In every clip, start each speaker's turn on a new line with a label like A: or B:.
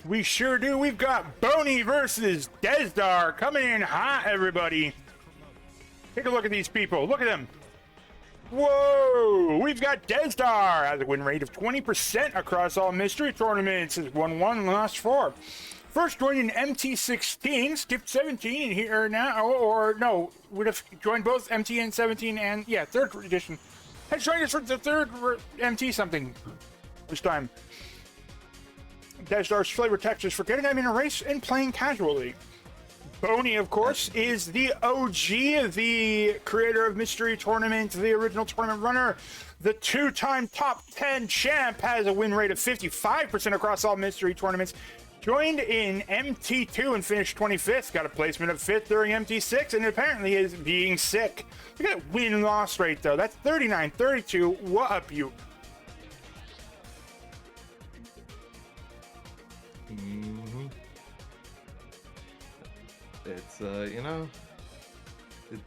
A: We sure do. We've got Bony versus Desdar coming in hot, everybody. Take a look at these people. Look at them. Whoa! We've got Desdar has a win rate of 20% across all mystery tournaments. Has won 1, lost 4. First joined in MT16, skipped 17 and here now, or no, would have joined both MT and 17 and, yeah, 3rd edition. Has joined us for the 3rd MT something this time. Desdar's flavor text is forgetting I'm in a race and playing casually. Bony, of course, is the OG, the creator of Mystery Tournament, the original tournament runner. The 2-time top 10 champ has a win rate of 55% across all Mystery Tournaments. Joined in MT2 and finished 25th. Got a placement of 5th during MT6 and apparently is being sick. Look at that win-loss rate, though. That's 39-32. What up, you?
B: It's you know,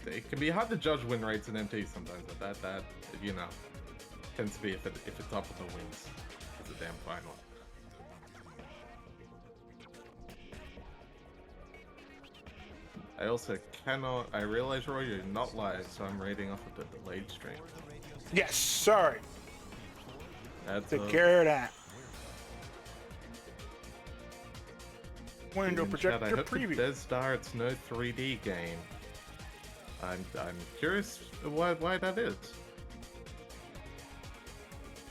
B: it can be hard to judge win rates in MT sometimes, but that you know tends to be if it's up with the wins. It's a damn fine one. I also cannot. I realize, Roy, you're not live, so I'm rating off of the delayed stream.
A: Yes, sorry.
B: That's
A: Take care of that. Window projector
B: I hope
A: preview.
B: Desdar, it's no 3D game. I'm curious why that is.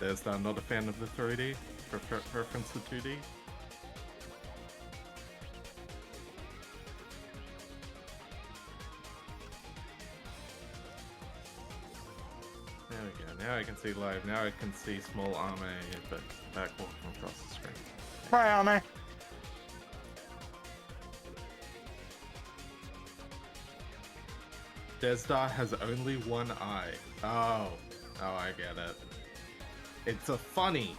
B: Desdar not a fan of the 3D, preference to 2D. There we go. Now I can see live. Now I can see small Ame, but back walking across the screen.
A: Hi, Ame.
B: Desdar has only one eye. Oh, I get it. It's a funny.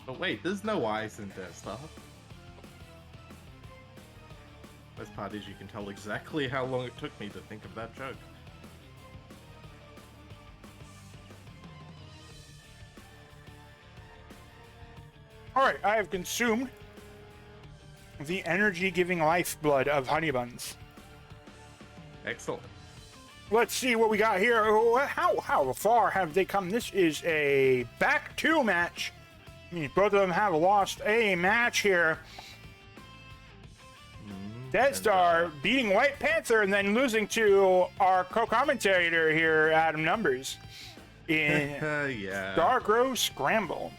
B: But wait, there's no eyes in Desdar. Best part is you can tell exactly how long it took me to think of that joke.
A: Alright, I have consumed the energy-giving lifeblood of honey buns.
B: Excellent.
A: Let's see what we got here. How far have they come? This is a back two match. I mean, both of them have lost a match here. Desdar beating White Panther and then losing to our co-commentator here, Adam Numbers, in
B: yeah.
A: Darkrow Scramble.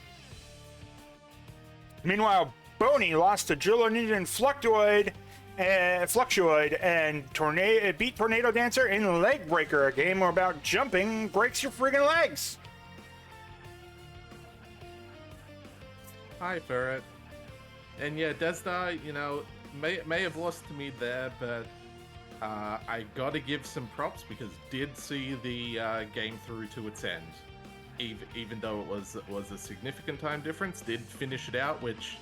A: Meanwhile, Bony lost to Drillo Ninja and Fluctuoid and beat Tornado Dancer in Leg Breaker, a game about jumping breaks your friggin' legs.
B: Hi, Ferret. And yeah, Desdar, you know, may have lost to me there, but I gotta give some props because did see the game through to its end. Even though it was a significant time difference, did finish it out, which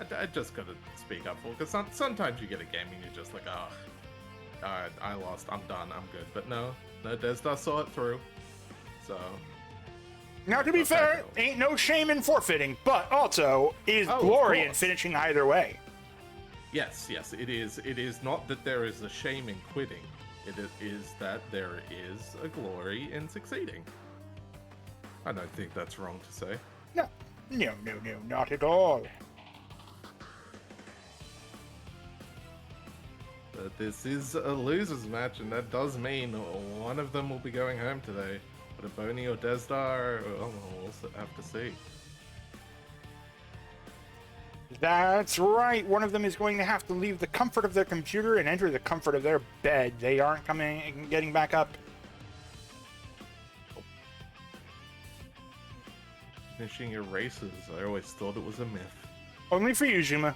B: I just gotta speak up for, because sometimes you get a game and you're just like, oh, I lost, I'm done, I'm good. But no, Desdar saw it through, so...
A: Now, to be fair, ain't no shame in forfeiting, but also is glory in finishing either way.
B: Yes, it is. It is not that there is a shame in quitting. It is that there is a glory in succeeding. I don't think that's wrong to say.
A: No, not at all.
B: But this is a loser's match, and that does mean one of them will be going home today. But a Bony or Desdar, we'll have to see.
A: That's right. One of them is going to have to leave the comfort of their computer and enter the comfort of their bed. They aren't getting back up.
B: Finishing your races, I always thought it was a myth.
A: Only for you, Zuma.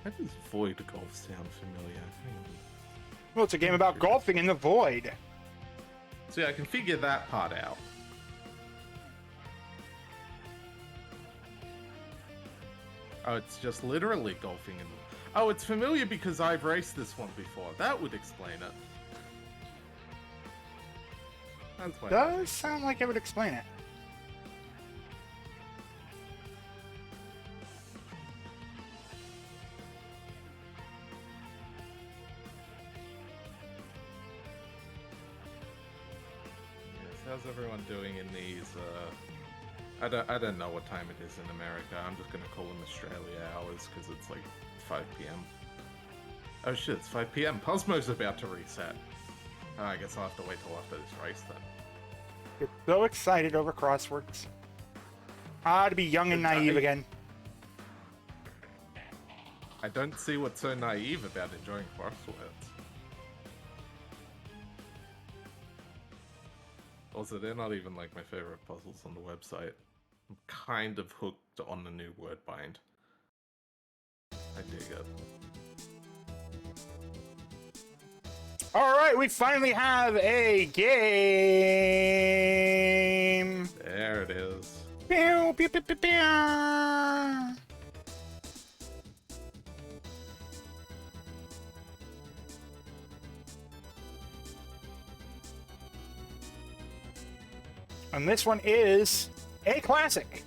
B: How does Void Golf sound familiar?
A: Well, it's a game about golfing in the void.
B: So yeah, I can figure that part out. Oh, it's just literally golfing in... Oh, it's familiar because I've raced this one before. That would explain it. That's why.
A: Does sound like it would explain it.
B: Yes, how's everyone doing in these, I don't know what time it is in America. I'm just gonna call them Australia hours because it's like 5 p.m. Oh shit, it's 5 p.m. Cosmo's about to reset. Oh, I guess I'll have to wait till after this race then.
A: Get so excited over crosswords. Ah, to be young and naive again.
B: I don't see what's so naive about enjoying crosswords. Also, they're not even like my favorite puzzles on the website. I'm kind of hooked on the new word bind. I dig it.
A: All right, we finally have a game.
B: There it is.
A: Pew, pew, pew, pew, pew. And this one is a classic.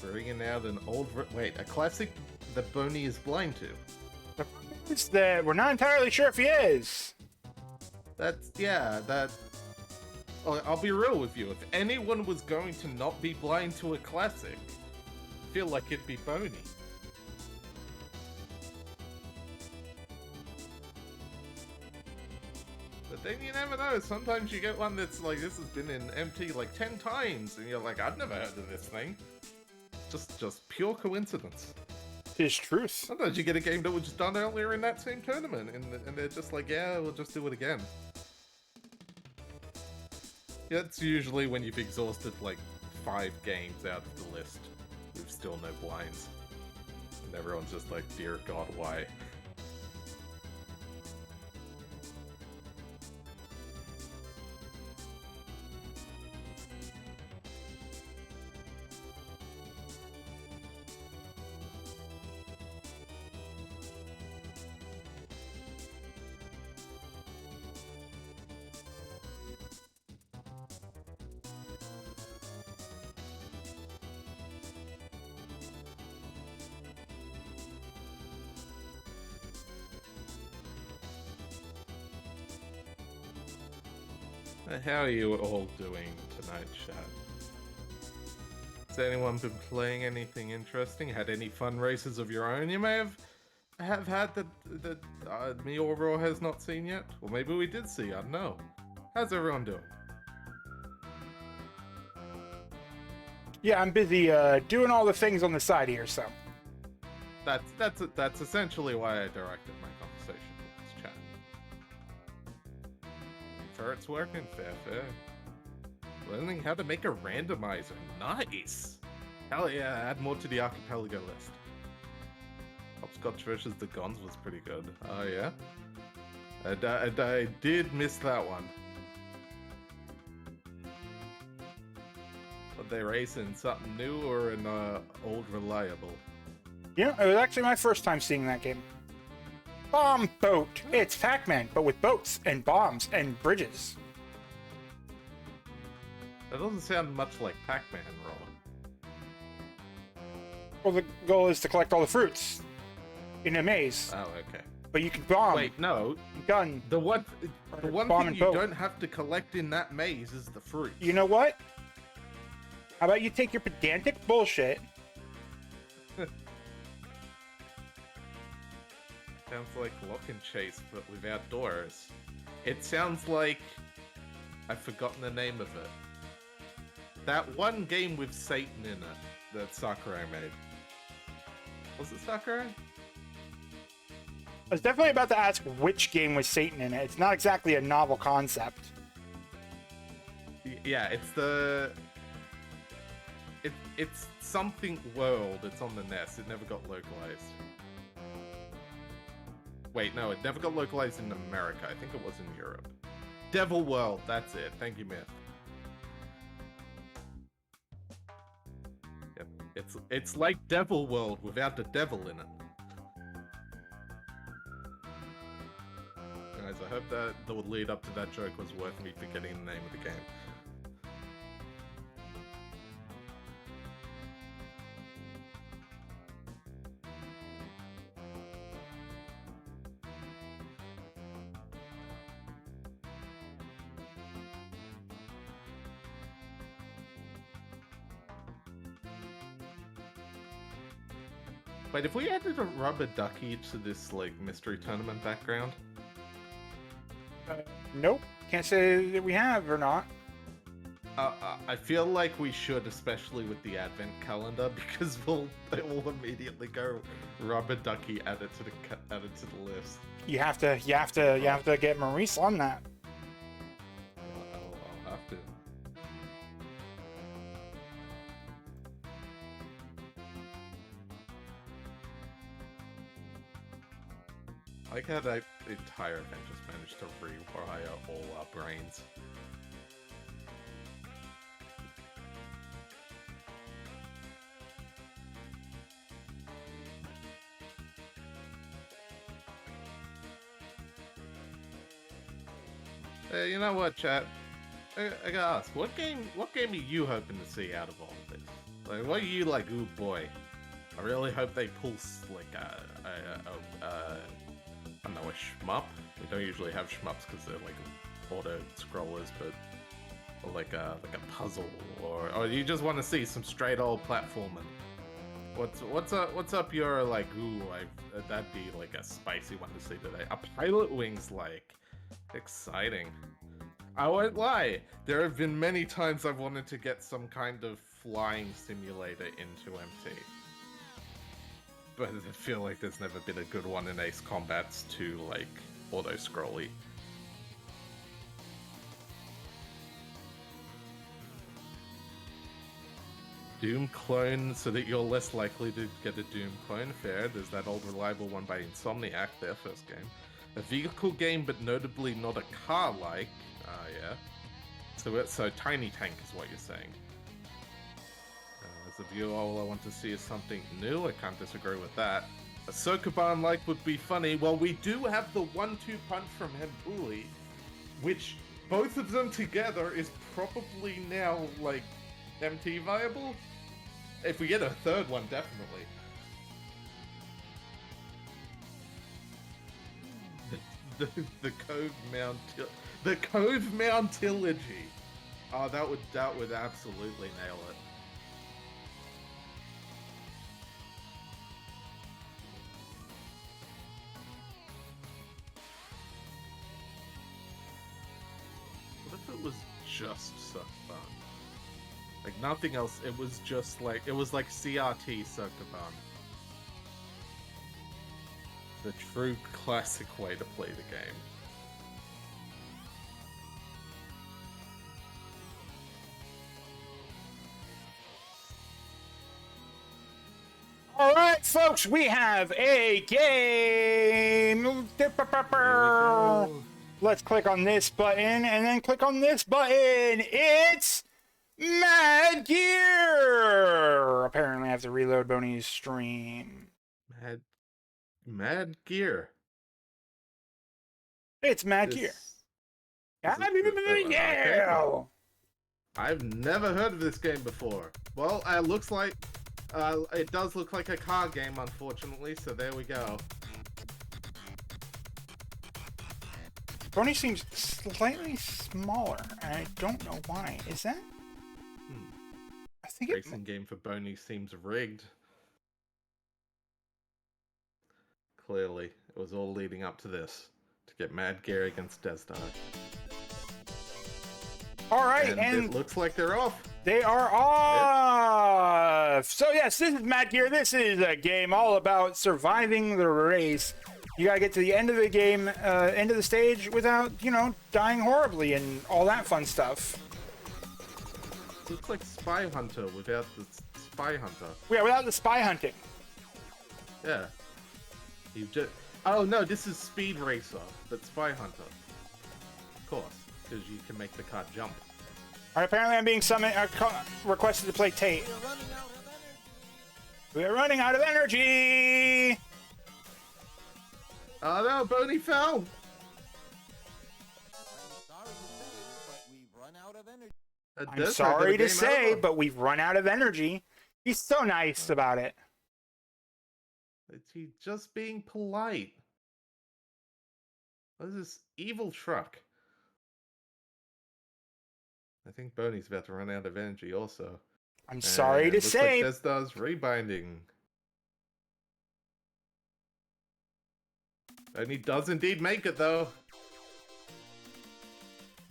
B: Bringing out an old... Wait, a classic that Bony is blind to.
A: It's that we're not entirely sure if he is.
B: That's... yeah, that... Oh, I'll be real with you. If anyone was going to not be blind to a classic, I feel like it'd be Bony. But then you never know. Sometimes you get one that's like, this has been in MT like 10 times, and you're like, I've never heard of this thing. Just pure coincidence.
A: Tis truth.
B: Sometimes you get a game that was just done earlier in that same tournament, and they're just like, yeah, we'll just do it again. Yeah, it's usually when you've exhausted like 5 games out of the list with still no blinds. And everyone's just like, dear God, why? How are you all doing tonight, chat? Has anyone been playing anything interesting? Had any fun races of your own you may have had that me or Raw has not seen yet? Or maybe we did see, I don't know. How's everyone doing?
A: Yeah, I'm busy doing all the things on the side here, so.
B: That's essentially why I directed my conversation with this chat. Ferret's working, fair. Learning how to make a randomizer, nice! Hell yeah, add more to the archipelago list. Hopscotch vs. the Guns was pretty good. Oh yeah? I did miss that one. But they racing something new or an old reliable?
A: Yeah, it was actually my first time seeing that game. Bomb Boat! It's Pac-Man, but with boats and bombs and bridges.
B: That doesn't sound much like Pac-Man, Raw.
A: Well, the goal is to collect all the fruits in a maze.
B: Oh, okay.
A: But you can bomb.
B: Wait, no.
A: Gun.
B: The one
A: bomb
B: thing
A: and
B: you
A: boat.
B: don't have to collect in that maze is the fruit.
A: You know what? How about you take your pedantic bullshit?
B: Sounds like Lock and Chase, but without doors. It sounds like... I've forgotten the name of it. That one game with Satan in it that Sakurai made. Was it Sakurai?
A: I was definitely about to ask which game was Satan in it. It's not exactly a novel concept.
B: Yeah, it's something world. It's on the NES. It never got localized. Wait, no, it never got localized in America. I think it was in Europe. Devil World, that's it. Thank you, Myth. Yep, it's like Devil World without the devil in it. Guys, I hope that the lead up to that joke was worth me forgetting the name of the game. Wait, if we added a rubber ducky to this, like, mystery tournament background?
A: Nope. Can't say that we have or not.
B: I feel like we should, especially with the advent calendar, because they will immediately go rubber ducky added to the list.
A: You have to get Maurice on that.
B: I'll have to. I like how that entire event just managed to rewire all our brains. Hey, you know what, chat? I gotta ask, what game are you hoping to see out of all of this? Like, what are you like? Ooh boy, I really hope they pull like I don't know, a shmup. We don't usually have shmups because they're like auto scrollers, but or like a puzzle, or you just want to see some straight old platforming. What's up your like? Ooh, that'd be like a spicy one to see today. A Pilot Wings like. Exciting. I won't lie, there have been many times I've wanted to get some kind of flying simulator into MT. But I feel like there's never been a good one in Ace Combat's too, like, auto-scrolly. Doom clone so that you're less likely to get a Doom clone. Fair, there's that old reliable one by Insomniac, their first game. A vehicle game, but notably not a car-like. Ah, yeah. So Tiny Tank is what you're saying. As a viewer, all I want to see is something new. I can't disagree with that. A Sokoban-like would be funny. Well, we do have the 1-2 punch from Hempuli, which both of them together is probably now, like, MT viable? If we get a third one, definitely. The Cove Mountilogy. Oh, that would absolutely nail it. What if it was just Suck Fun? Like nothing else. It was just like CRT Sokoban. The true classic way to play the game.
A: All right, folks, we have a game. Let's click on this button and then click on this button. It's Mad Gear. Apparently, I have to reload Boney's stream.
B: Mad Gear.
A: It's Mad Gear. Yeah.
B: I've never heard of this game before. Well, it looks like it does look like a car game, unfortunately. So there we go.
A: Boney seems slightly smaller, and I don't know why. Is that? I think
B: racing game for Boney seems rigged. Clearly, it was all leading up to this, to get Mad Gear against Desdar.
A: All right,
B: and it looks like they're off.
A: They are off! Yep. So yes, this is Mad Gear. This is a game all about surviving the race. You gotta get to the end of the game, end of the stage without, dying horribly and all that fun stuff.
B: Looks like Spy Hunter without the Spy Hunter.
A: Yeah, without the spy hunting.
B: Yeah. You just. Oh no, this is Speed Racer, but Spy Hunter. Of course, because you can make the car jump.
A: All right, apparently I'm being summoned, requested to play Tate. We are running out of energy.
B: Oh no, Bony fell.
A: I'm sorry to say, but we've run out of energy. He's so nice about it.
B: Is he just being polite? What is this evil truck? I think Boney's about to run out of energy also.
A: I'm sorry to say.
B: Looks like Desdar's rebinding. And he does indeed make it though.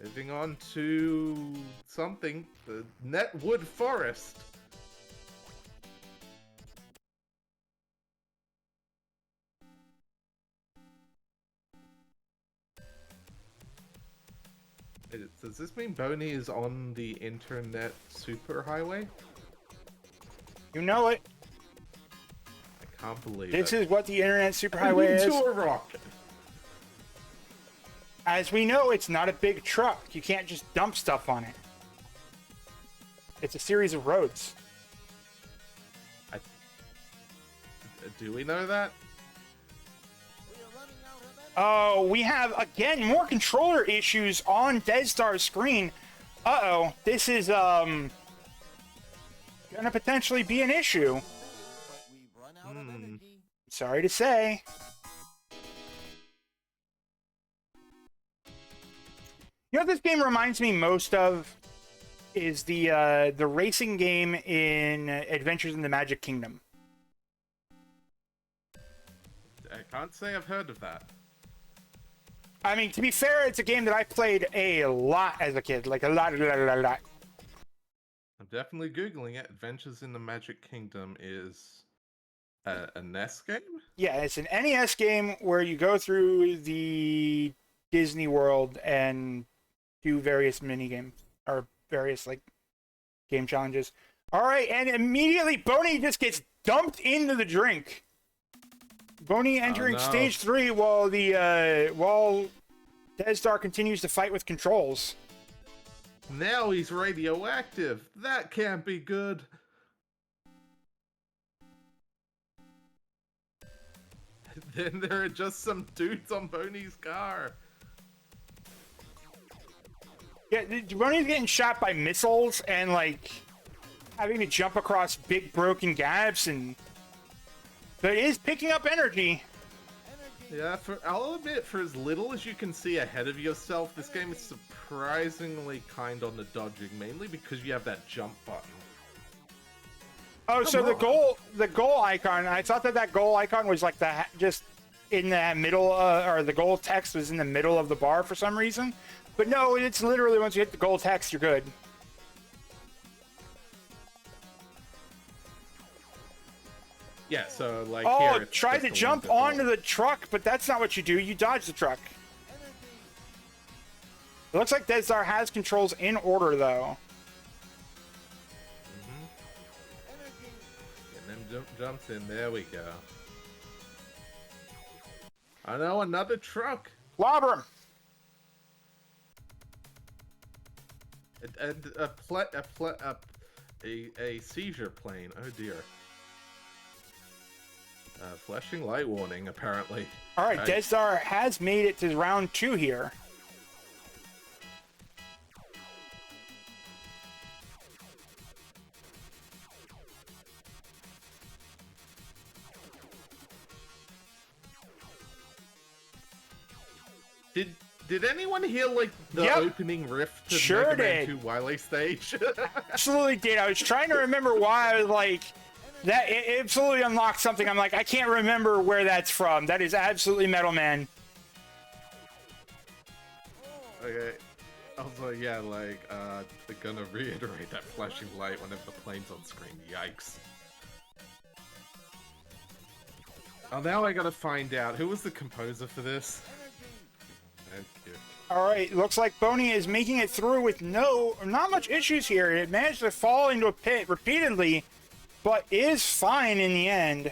B: Moving on to something, the Netwood Forest. Does this mean Boney is on the internet superhighway?
A: You know it.
B: I can't believe
A: This
B: it.
A: is what the internet superhighway is.
B: Into a rocket.
A: As we know, it's not a big truck. You can't just dump stuff on it. It's a series of roads.
B: Do we know that?
A: Oh, we have, again, more controller issues on Desdar's screen. Uh-oh. This is, gonna potentially be an issue. Sorry to say. You know what this game reminds me most of is the racing game in Adventures in the Magic Kingdom.
B: I can't say I've heard of that.
A: I mean, to be fair, it's a game that I played a lot as a kid. Like, a lot.
B: I'm definitely Googling it. Adventures in the Magic Kingdom is a NES game?
A: Yeah, it's an NES game where you go through the Disney World and do various mini games or various like game challenges. All right, and immediately Boney just gets dumped into the drink. Boney entering stage 3 while while Desdar continues to fight with controls.
B: Now he's radioactive. That can't be good. Then there are just some dudes on Boney's car.
A: Yeah, Boney's getting shot by missiles and like having to jump across big broken gaps, but it is picking up energy.
B: Yeah, I'll admit, for as little as you can see ahead of yourself, this game is surprisingly kind on the dodging, mainly because you have that jump button.
A: Oh, so the goal icon, I thought that goal icon was like just in the middle, or the goal text was in the middle of the bar for some reason. But no, it's literally once you hit the goal text, you're good.
B: Yeah, so like
A: here, try to jump onto the truck, but that's not what you do. You dodge the truck. It looks like Desdar has controls in order, though.
B: And then jumps in. There we go. I know, another truck.
A: Clobber him.
B: And a seizure plane. Oh dear. Flashing light warning, apparently.
A: All right, Desdar has made it to round 2 here.
B: Did anyone hear like the opening riff to
A: Sure
B: Mega Man
A: did.
B: 2 Wily stage?
A: Absolutely did. I was trying to remember why I was like, that it absolutely unlocked something. I'm like, I can't remember where that's from. That is absolutely Metal Man.
B: Okay. Also, yeah, like, they're gonna reiterate that flashing light whenever the plane's on screen. Yikes. Oh, now I gotta find out. Who was the composer for this? Thank you.
A: All right, looks like Bony is making it through with not much issues here. It managed to fall into a pit repeatedly, but is fine in the end.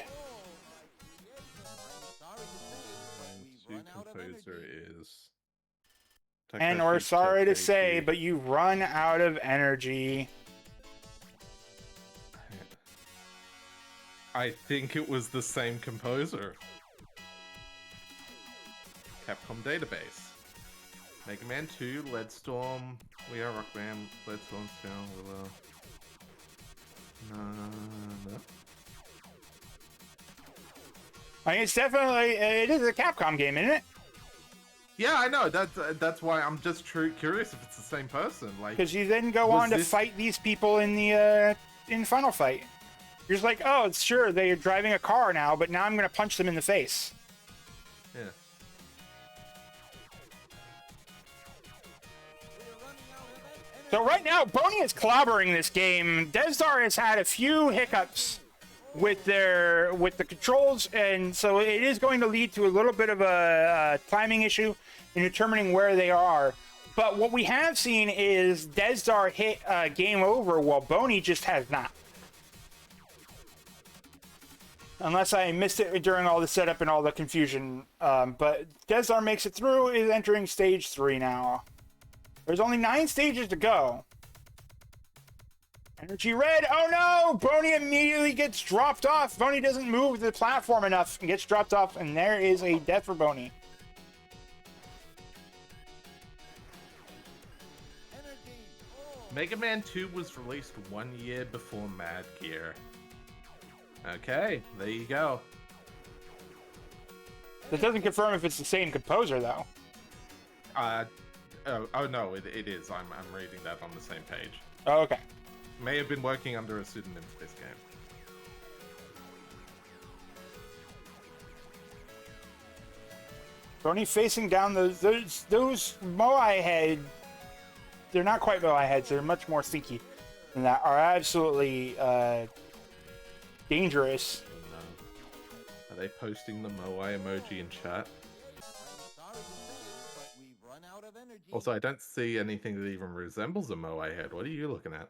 B: Composer is...
A: And we're sorry to say, but you run out of energy.
B: I think it was the same composer. Capcom Database. Mega Man 2, Leadstorm, We Are Rock Band, Leadstorm, Stone, Willow. No.
A: I mean, it's definitely, it is a Capcom game, isn't it?
B: Yeah, I know. That's why I'm just curious if it's the same person. Like,
A: because you then go on to fight these people in the Final Fight. You're just like, oh, it's sure they're driving a car now, but now I'm going to punch them in the face.
B: Yeah.
A: So right now, Bony is clobbering this game. Desdar has had a few hiccups with the controls, and so it is going to lead to a little bit of a timing issue in determining where they are. But what we have seen is Desdar hit game over, while Bony just has not. Unless I missed it during all the setup and all the confusion. But Desdar makes it through, is entering stage 3 now. There's only 9 stages to go. Energy red. Oh no! Bony immediately gets dropped off. Bony doesn't move the platform enough and gets dropped off, and there is a death for Bony.
B: Mega Man 2 was released 1 year before Mad Gear. Okay, there you go.
A: That doesn't confirm if it's the same composer, though.
B: Oh no, it is. I'm reading that on the same page.
A: Oh, okay.
B: May have been working under a pseudonym for this game.
A: Bony facing down those Moai head. They're not quite Moai heads. They're much more stinky than that. Are absolutely dangerous.
B: No. Are they posting the Moai emoji in chat? Also, I don't see anything that even resembles a Moai head. What are you looking at?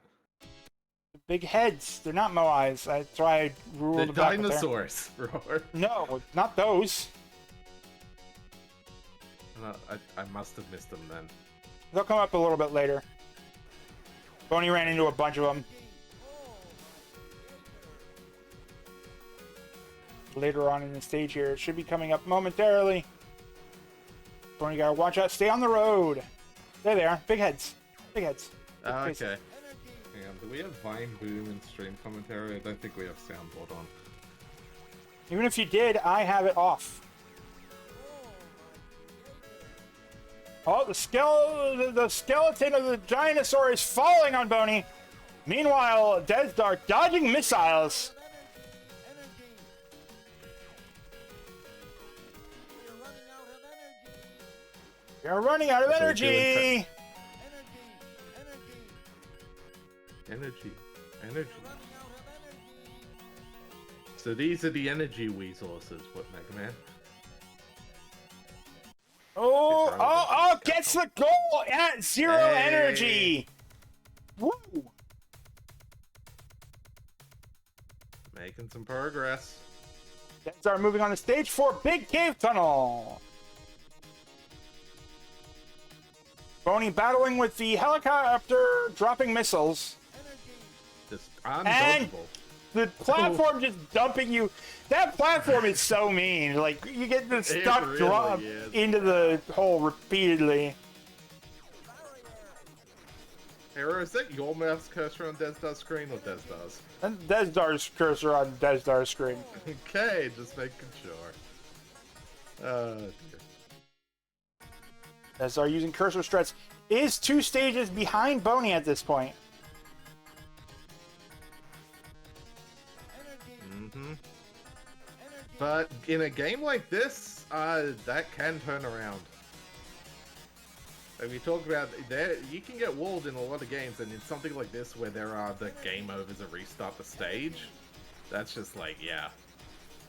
A: Big heads. They're not Moais. That's why I ruled
B: the
A: back
B: dinosaurs, Roar.
A: No, not those.
B: No, I must have missed them then.
A: They'll come up a little bit later. Bony ran into a bunch of them. Later on in the stage here. It should be coming up momentarily. Bony gotta watch out. Stay on the road. There they are. Big heads. Big heads. Big
B: Okay.
A: faces.
B: Hang on, do we have Vine Boom and stream commentary? I don't think we have soundboard on.
A: Even if you did, I have it off. Oh, the skeleton of the dinosaur is falling on Bony. Meanwhile, Desdar dodging missiles. You're running out of energy.
B: Energy. So these are the energy resources, what, Mega Man?
A: Oh, gets the goal at 0 energy. Woo.
B: Making some progress.
A: Desdar moving on to stage 4, Big Cave Tunnel. Bony battling with the helicopter, dropping missiles.
B: Just undodgeable.
A: The platform just dumping you. That platform is so mean. Like, you get the stuck
B: really
A: drop into the hole repeatedly.
B: Hero, is that your mouse cursor on Desdar's screen or Desdar's?
A: And Desdar's cursor on Desdar's screen.
B: Okay, just making sure.
A: Desdar using cursor struts is 2 stages behind Bony at this point.
B: But in a game like this, that can turn around. Like we talk about, you can get walled in a lot of games, and in something like this where there are the game overs that restart the stage, that's just like, yeah.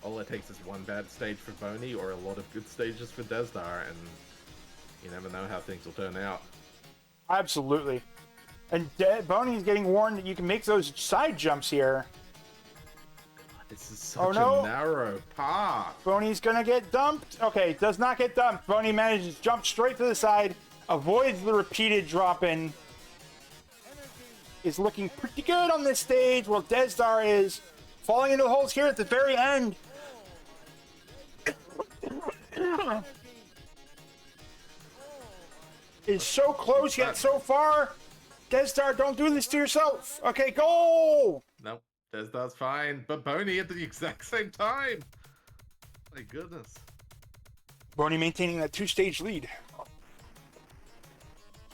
B: All it takes is one bad stage for Bony or a lot of good stages for Desdar, and You never know how things will turn out.
A: Absolutely. And Boney's getting warned that you can make those side jumps here.
B: This is such a narrow path.
A: Boney's gonna get dumped. Okay, does not get dumped. Boney manages to jump straight to the side, avoids the repeated drop-in. Is looking pretty good on this stage, while Desdar is falling into the holes here at the very end. Is so close yet so far. Desdar, don't do this to yourself. Okay, goal!
B: Nope, Desdar's fine, but Bony at the exact same time. My goodness.
A: Boney maintaining that two-stage lead.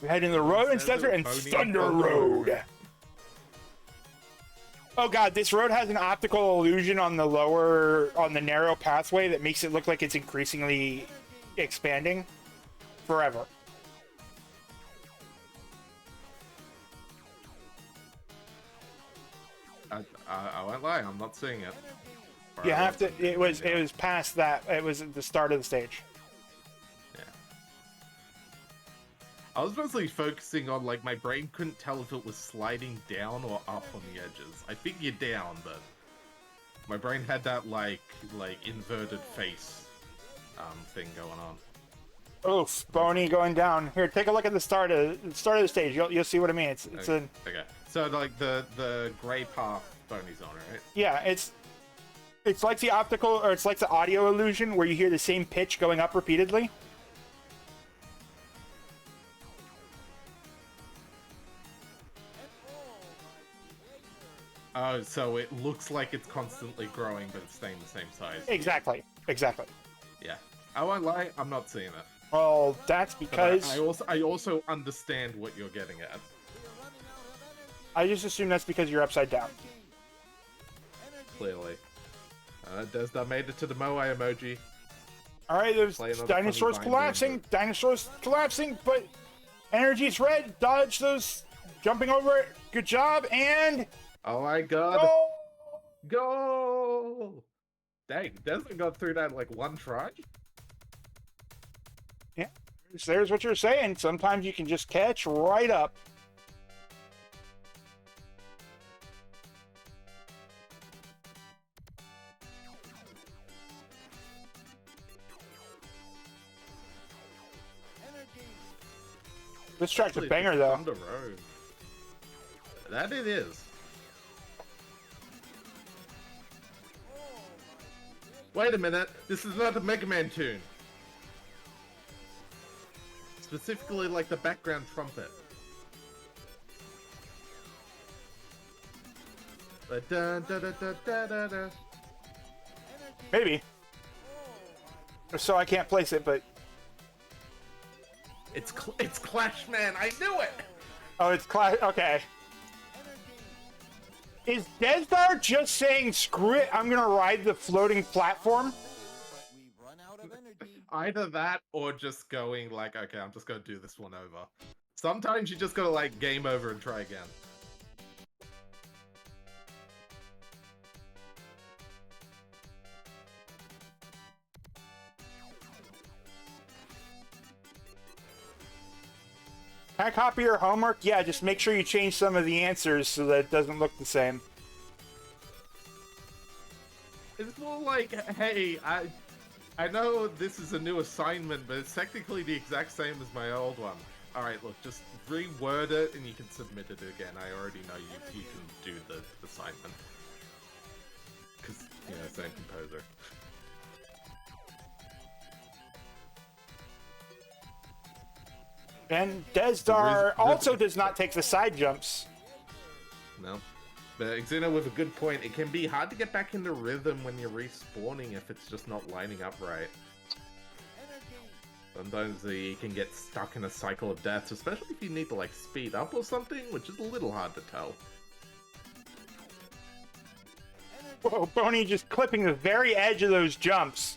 A: We head in the road instead and Thunder Road. Oh god, this road has an optical illusion on the narrow pathway that makes it look like it's increasingly expanding forever.
B: I won't lie, I'm not seeing it.
A: You have to. It was past that. It was at the start of the stage.
B: Yeah. I was mostly focusing on, like, my brain couldn't tell if it was sliding down or up on the edges. I figured down, but my brain had that like inverted face thing going on.
A: Oof, Boney going down. Here, take a look at the start of the stage. You'll see what I mean. It's
B: okay. Okay. So like the gray path Boney's on, right?
A: Yeah, it's like the optical, or it's like the audio illusion where you hear the same pitch going up repeatedly.
B: Oh, so it looks like it's constantly growing, but it's staying the same size.
A: Exactly. Exactly.
B: Yeah. I won't lie, I'm not seeing it.
A: Well, that's because
B: I also understand what you're getting at.
A: I just assume that's because you're upside down.
B: Clearly. Desdar made it to the Moai emoji.
A: Alright, there's dinosaurs collapsing. Dinosaurs collapsing, but energy's red. Dodge those. Jumping over it. Good job, and...
B: Oh my god.
A: Goal!
B: Goal! Dang, Desdar got through that in like one try?
A: Yeah, there's what you're saying. Sometimes you can just catch right up. This track's a banger, though.
B: On the road. That it is. Wait a minute, this is not a Mega Man tune. Specifically like the background trumpet.
A: Maybe. So I can't place it, but...
B: It's Clash Man, I knew it!
A: Oh, it's Clash, okay. Is Desdar just saying, screw it, I'm gonna ride the floating platform?
B: Either that, or just going like, okay, I'm just gonna do this one over. Sometimes you just gotta like, game over and try again.
A: Can I copy your homework? Yeah, just make sure you change some of the answers so that it doesn't look the same.
B: It's more like, hey, I know this is a new assignment, but it's technically the exact same as my old one. Alright, look, just reword it and you can submit it again. I already know you can do the assignment. Because, you know, same composer.
A: And Desdar also does not take the side jumps.
B: No. But Xeno with a good point. It can be hard to get back into rhythm when you're respawning if it's just not lining up right. Sometimes you can get stuck in a cycle of deaths, especially if you need to like speed up or something, which is a little hard to tell.
A: Whoa, Boney just clipping the very edge of those jumps.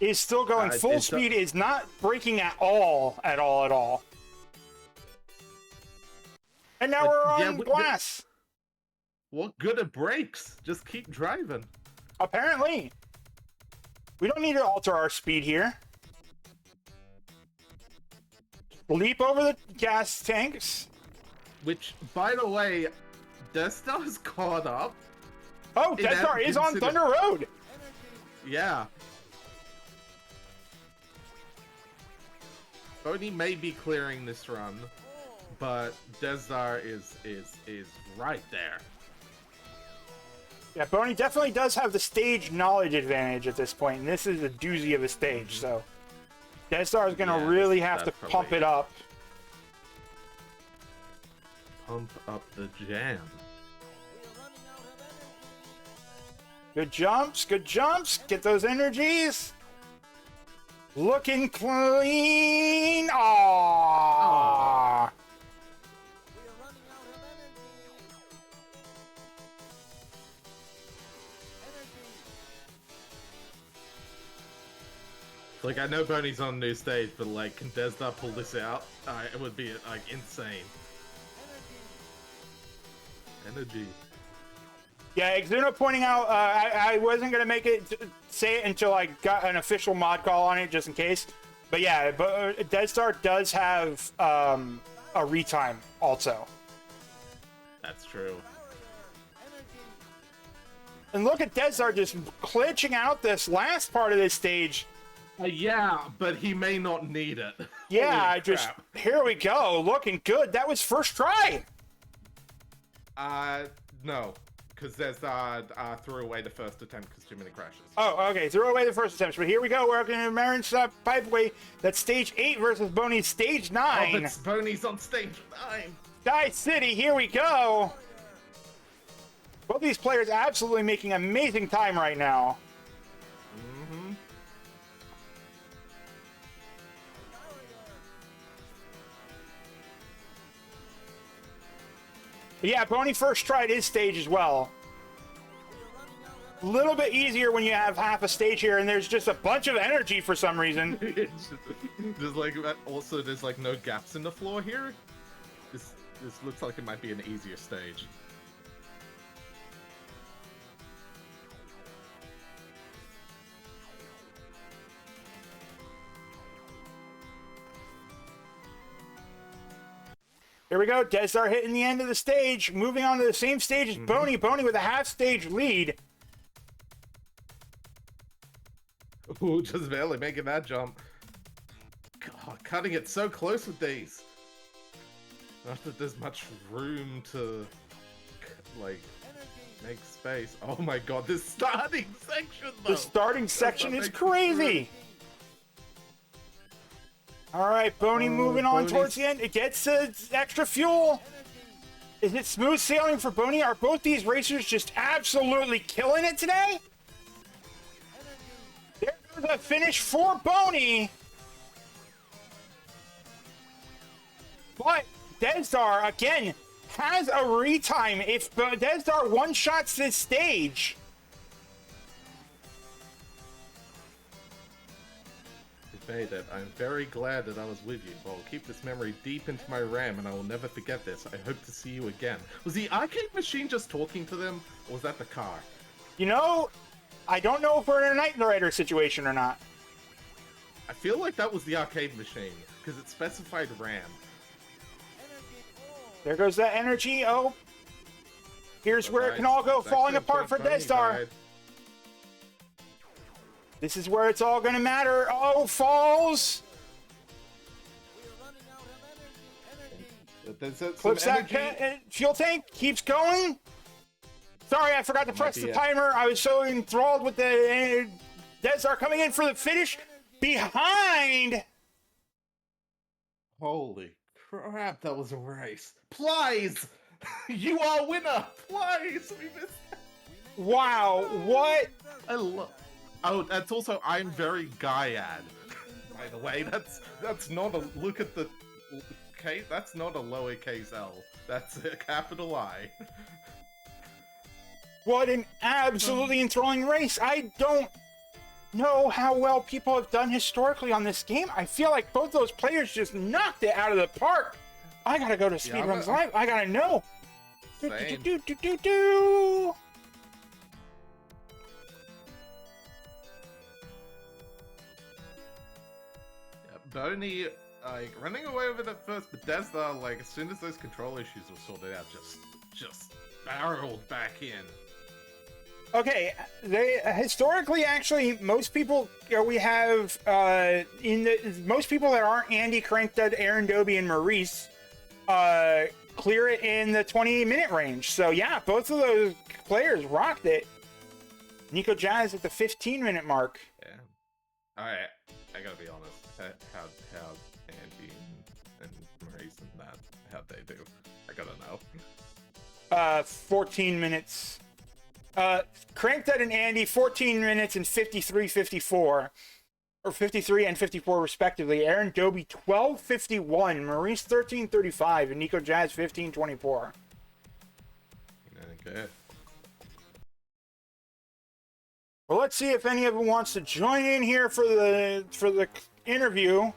A: Is still going full speed, is not braking at all. And now we're on glass.
B: What good at brakes? Just keep driving.
A: Apparently. We don't need to alter our speed here. leap over the gas tanks.
B: Which, by the way, Desdar's caught up.
A: Oh, Desdar is on Thunder Road.
B: Yeah. Bony may be clearing this run, but Desdar is right there.
A: Yeah, Bony definitely does have the stage knowledge advantage at this point, and this is a doozy of a stage, so Desdar is going to really have to pump it up.
B: Pump up the jam.
A: Good jumps, good jumps. Get those energies. Looking clean. Aww.
B: Like, I know Bony's on a new stage, but like, can Desdar pull this out? It would be like insane. Energy.
A: Yeah, Exuno pointing out, I wasn't going to make it say it until I got an official mod call on it, just in case. But yeah, Desdar does have a retime also.
B: That's true.
A: And look at Desdar just glitching out this last part of this stage.
B: Yeah, but he may not need it.
A: Yeah, here we go, looking good. That was first try.
B: No. Because Desdar threw away the first attempt because too many crashes.
A: Oh, okay. Threw away the first attempt. But here we go. We're going to Marin's Pipeway. That's stage 8 versus Bony's stage 9.
B: Oh, but Bony's on stage 9.
A: Sky City, here we go. Both these players absolutely making amazing time right now.
B: Mm-hmm.
A: Yeah, Bony first tried his stage as well. A little bit easier when you have half a stage here and there's just a bunch of energy for some reason.
B: There's like, also there's like no gaps in the floor here. This looks like it might be an easier stage.
A: Here we go. Desdar hitting the end of the stage. Moving on to the same stage as Bony. Bony with a half stage lead.
B: Ooh, just barely making that jump. God, cutting it so close with these. Not that there's much room to, like, make space. Oh my god, this starting section, though!
A: The starting section is crazy! All right, Bony moving on towards the end. It gets extra fuel. Is it smooth sailing for Bony? Are both these racers just absolutely killing it today? There goes a finish for Bony. But Desdar, again, has a retime. If Desdar one-shots this stage...
B: Made it. I'm very glad that I was with you. I'll keep this memory deep into my RAM and I will never forget this. I hope to see you again. Was the arcade machine just talking to them, or was that the car?
A: You know, I don't know if we're in a Knight Rider situation or not.
B: I feel like that was the arcade machine, because it specified RAM.
A: There goes that energy. Oh, here's where it can all go falling apart for Desdar. This is where it's all going to matter. Oh, falls. Clips that fuel tank. Keeps going. Sorry, I forgot to press the timer. I was so enthralled with the Desdar coming in for the finish. Behind.
B: Holy crap, that was a race. Plies! You are winner! Plies! We missed that.
A: Wow, what?
B: I love... Oh, that's also I'm very Gaiad. By the way, that's not a look at the K. That's not a lowercase L. That's a capital I.
A: What an absolutely enthralling race! I don't know how well people have done historically on this game. I feel like both those players just knocked it out of the park. I gotta go to Speedruns Live. I gotta know.
B: Same. Bony, like running away with it first, but Desdar, like as soon as those control issues were sorted out, just barreled back in.
A: Okay, they historically actually most people we have most people that aren't Andy, Crankdud, Aaron Doby, and Maurice clear it in the 20-minute range. So yeah, both of those players rocked it. Nico Jazz at the 15-minute mark.
B: Yeah. All right, I gotta be honest. How Andy and Maurice and that how'd they do? I gotta know.
A: 14 minutes. Crankdud and Andy 14 minutes and 53:54, or 53 and 54 respectively. Aaron Doby 12:51, Maurice 13:35, and Nico Jazz 15:24.
B: Okay.
A: Well, let's see if any of them wants to join in here for the interview.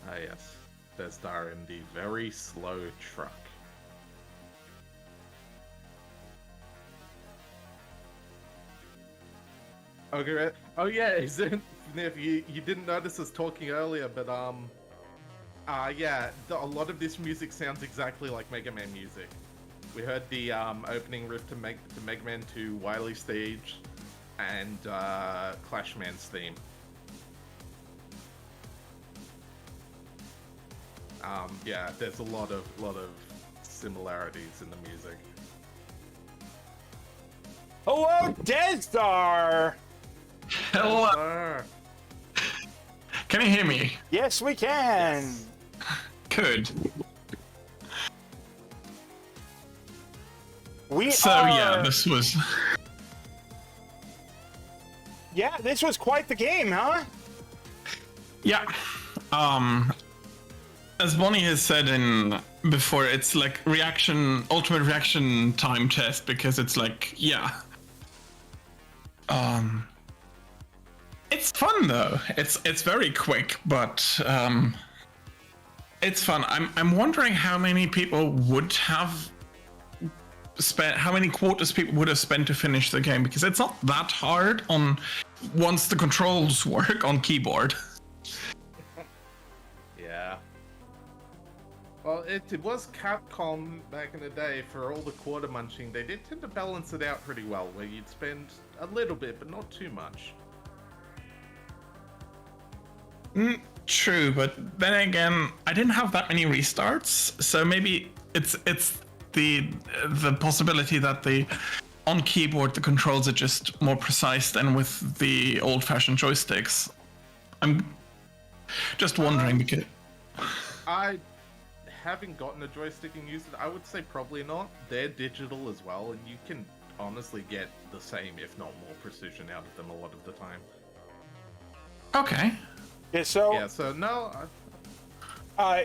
B: Ah yes, Desdar in the very slow truck. Okay. Oh yeah, if you didn't notice us talking earlier, but yeah, a lot of this music sounds exactly like Mega Man music. We heard the opening riff to Mega Man 2 Wily Stage and Clash Man's theme. Yeah, there's a lot of similarities in the music.
A: Hello, Desdar!
C: Hello.
B: Desdar.
C: Can you hear me?
A: Yes, we can.
B: Yes.
C: Good.
A: We
C: So
A: are...
C: yeah, this was.
A: Yeah, this was quite the game, huh?
C: Yeah. As Bonnie has said in before, it's like ultimate reaction time test, because it's like, yeah. It's fun though. It's very quick, but it's fun. I'm wondering how many people would have spent, how many quarters people would have spent to finish the game, because it's not that hard once the controls work on keyboard.
B: Yeah. Well, it was Capcom back in the day. For all the quarter munching, they did tend to balance it out pretty well, where you'd spend a little bit, but not too much.
C: True, but then again, I didn't have that many restarts, so maybe it's the possibility that on keyboard the controls are just more precise than with the old-fashioned joysticks. I'm just wondering because
B: I haven't gotten a joystick and used it. I would say probably not. They're digital as well, and you can honestly get the same, if not more, precision out of them a lot of the time.
C: okay.
A: Yeah, so...
B: Yeah, so no...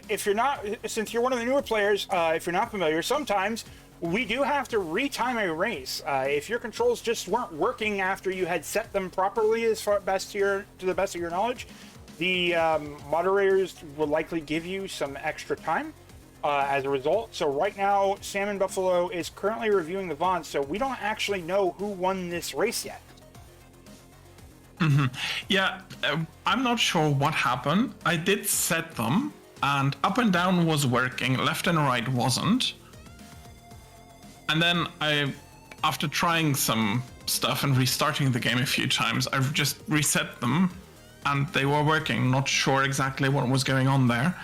A: if you're not, since you're one of the newer players, if you're not familiar, sometimes we do have to retime a race. If your controls just weren't working after you had set them properly, to the best of your knowledge, the moderators will likely give you some extra time as a result. So right now, Salmon Buffalo is currently reviewing the VODs, so we don't actually know who won this race yet.
C: Yeah, I'm not sure what happened. I did set them, and up and down was working, left and right wasn't. And then after trying some stuff and restarting the game a few times, I've just reset them, and they were working. Not sure exactly what was going on there.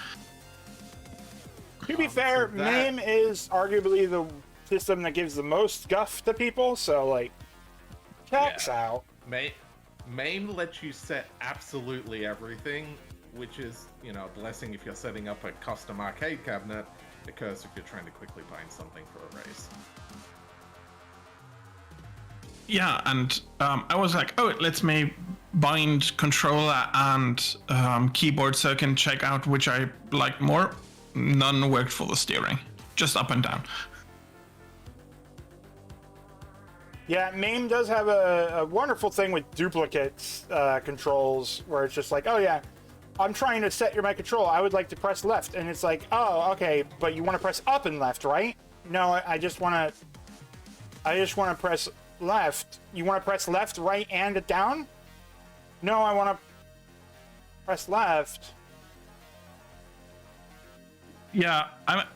A: To be fair, MAME is arguably the system that gives the most guff to people, so, like, checks out.
B: MAME lets you set absolutely everything, which is, a blessing if you're setting up a custom arcade cabinet, a curse if you're trying to quickly find something for a race.
C: Yeah, and I was like, oh, let's me bind controller and keyboard so I can check out which I like more. None worked for the steering, just up and down.
A: Yeah, MAME does have a wonderful thing with duplicate controls, where it's just like, oh yeah, I'm trying to set my control. I would like to press left, and it's like, oh, okay, but you want to press up and left, right? No, I just want to press left. You want to press left, right, and down? No, I want to press left.
C: Yeah,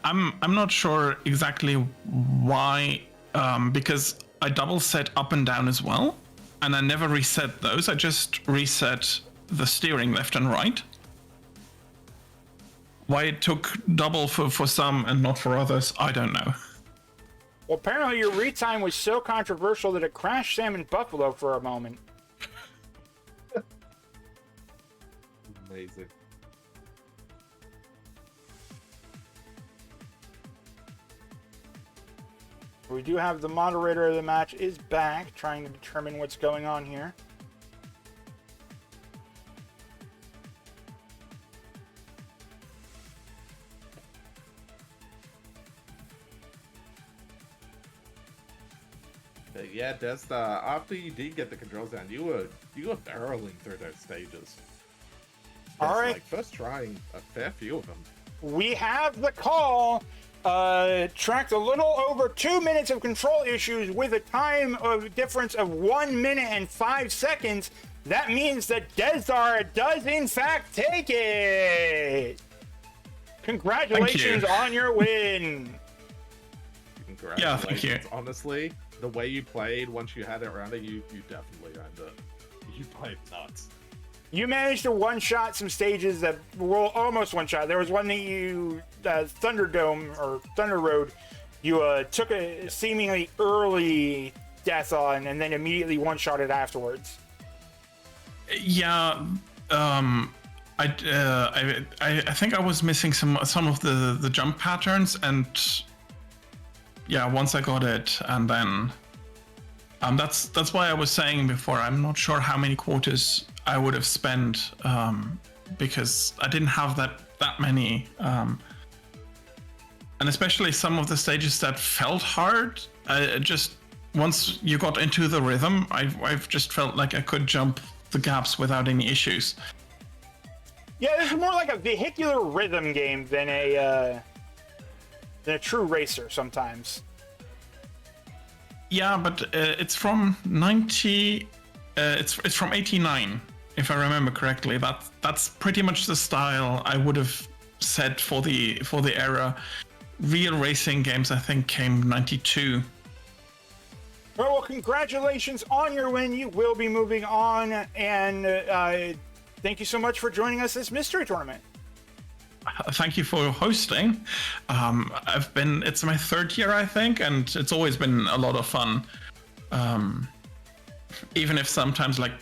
C: I'm not sure exactly why, because I double set up and down as well, and I never reset those. I just reset the steering left and right. Why it took double for some and not for others, I don't know.
A: Well, apparently your retime was so controversial that it crashed Sam and Buffalo for a moment.
B: Amazing.
A: We do have the moderator of the match is back, trying to determine what's going on here.
B: But yeah, Desdar, after you did get the controls down, you were barreling through those stages.
A: All right.
B: Like first trying a fair few of them.
A: We have the call. Tracked a little over 2 minutes of control issues with a time of difference of 1 minute and 5 seconds. That means that Desdar does in fact take it. Congratulations on your win.
B: Congratulations.
C: Yeah, thank you.
B: Honestly, the way you played, once you had it around it, you definitely earned it. You played nuts.
A: You managed to one-shot some stages that were almost one-shot. There was one that you, Thunderdome or Thunder Road, you took a seemingly early death on and then immediately one-shot it afterwards.
C: Yeah, I think I was missing some of the jump patterns, and yeah, once I got it, and then that's why I was saying before, I'm not sure how many quarters I would have spent, because I didn't have that many, and especially some of the stages that felt hard. Just once you got into the rhythm, I've just felt like I could jump the gaps without any issues.
A: Yeah, this is more like a vehicular rhythm game than a true racer sometimes.
C: Yeah, but it's from 90. It's from 89, if I remember correctly. That's pretty much the style I would have said for the era. Real racing games, I think, came 92.
A: Well, congratulations on your win. You will be moving on, and thank you so much for joining us this mystery tournament.
C: Thank you for hosting. It's my third year, I think, and it's always been a lot of fun. Even if sometimes, like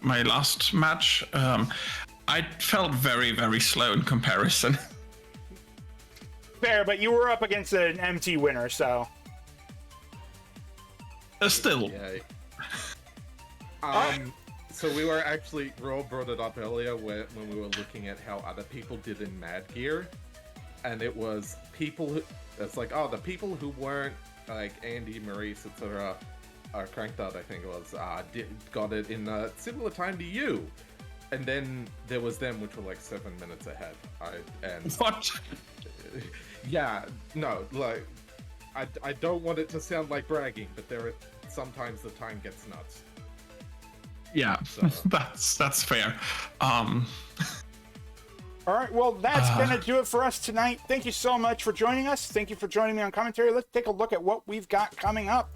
C: my last match, I felt very, very slow in comparison.
A: Fair, but you were up against an MT winner, so.
C: Still.
B: Yeah. So we were actually, Raw brought it up earlier when we were looking at how other people did in Mad Gear, and it was people who, it's like, oh, the people who weren't like Andy, Maurice, etc., Cranked Out, I think it was, got it in a similar time to you, and then there was them which were like 7 minutes ahead.
C: What?
B: Yeah, no, like, I don't want it to sound like bragging, but there are sometimes the time gets nuts.
C: Yeah,
B: So.
C: that's fair.
A: All right, well, that's going to do it for us tonight. Thank you so much for joining us. Thank you for joining me on commentary. Let's take a look at what we've got coming up.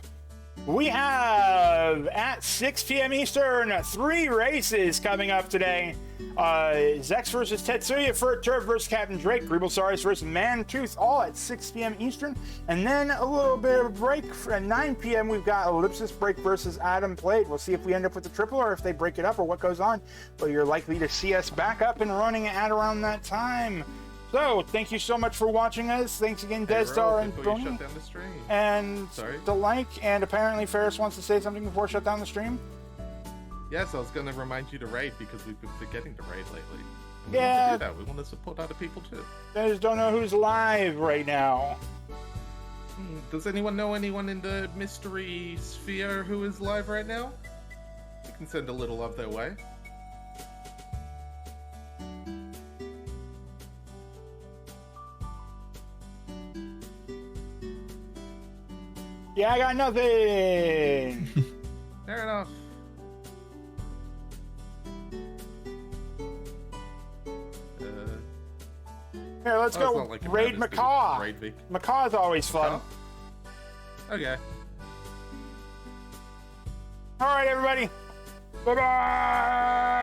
A: We have, at 6 p.m. Eastern, 3 races coming up today. Zex versus Tetsuya, Fur Turf versus Captain Drake, Greeblsaurus versus Mantooth, all at 6 p.m. Eastern. And then a little bit of a break. At 9 p.m., we've got Ellipsis Break versus Adam Plate. We'll see if we end up with the triple or if they break it up or what goes on. But you're likely to see us back up and running at around that time. So, thank you so much for watching us. Thanks again, Desdar and Bony.
B: Shut down the stream.
A: And
B: Sorry.
A: the like. And apparently Ferris wants to say something before shut down the stream.
B: Yes, I was going to remind you to raid because we've been forgetting to raid lately. We
A: Yeah.
B: want to do that. We want to support other people too.
A: I just don't know who's live right now.
B: Does anyone know anyone in the mystery sphere who is live right now? You can send a little love their way.
A: Yeah, I got nothing.
B: Fair enough.
A: let's
B: Oh, it's
A: go
B: not like a
A: raid
B: bonus, dude.
A: Macaw.
B: Raid me.
A: Macaw is always fun.
B: Oh. Okay.
A: All right, everybody. Bye-bye.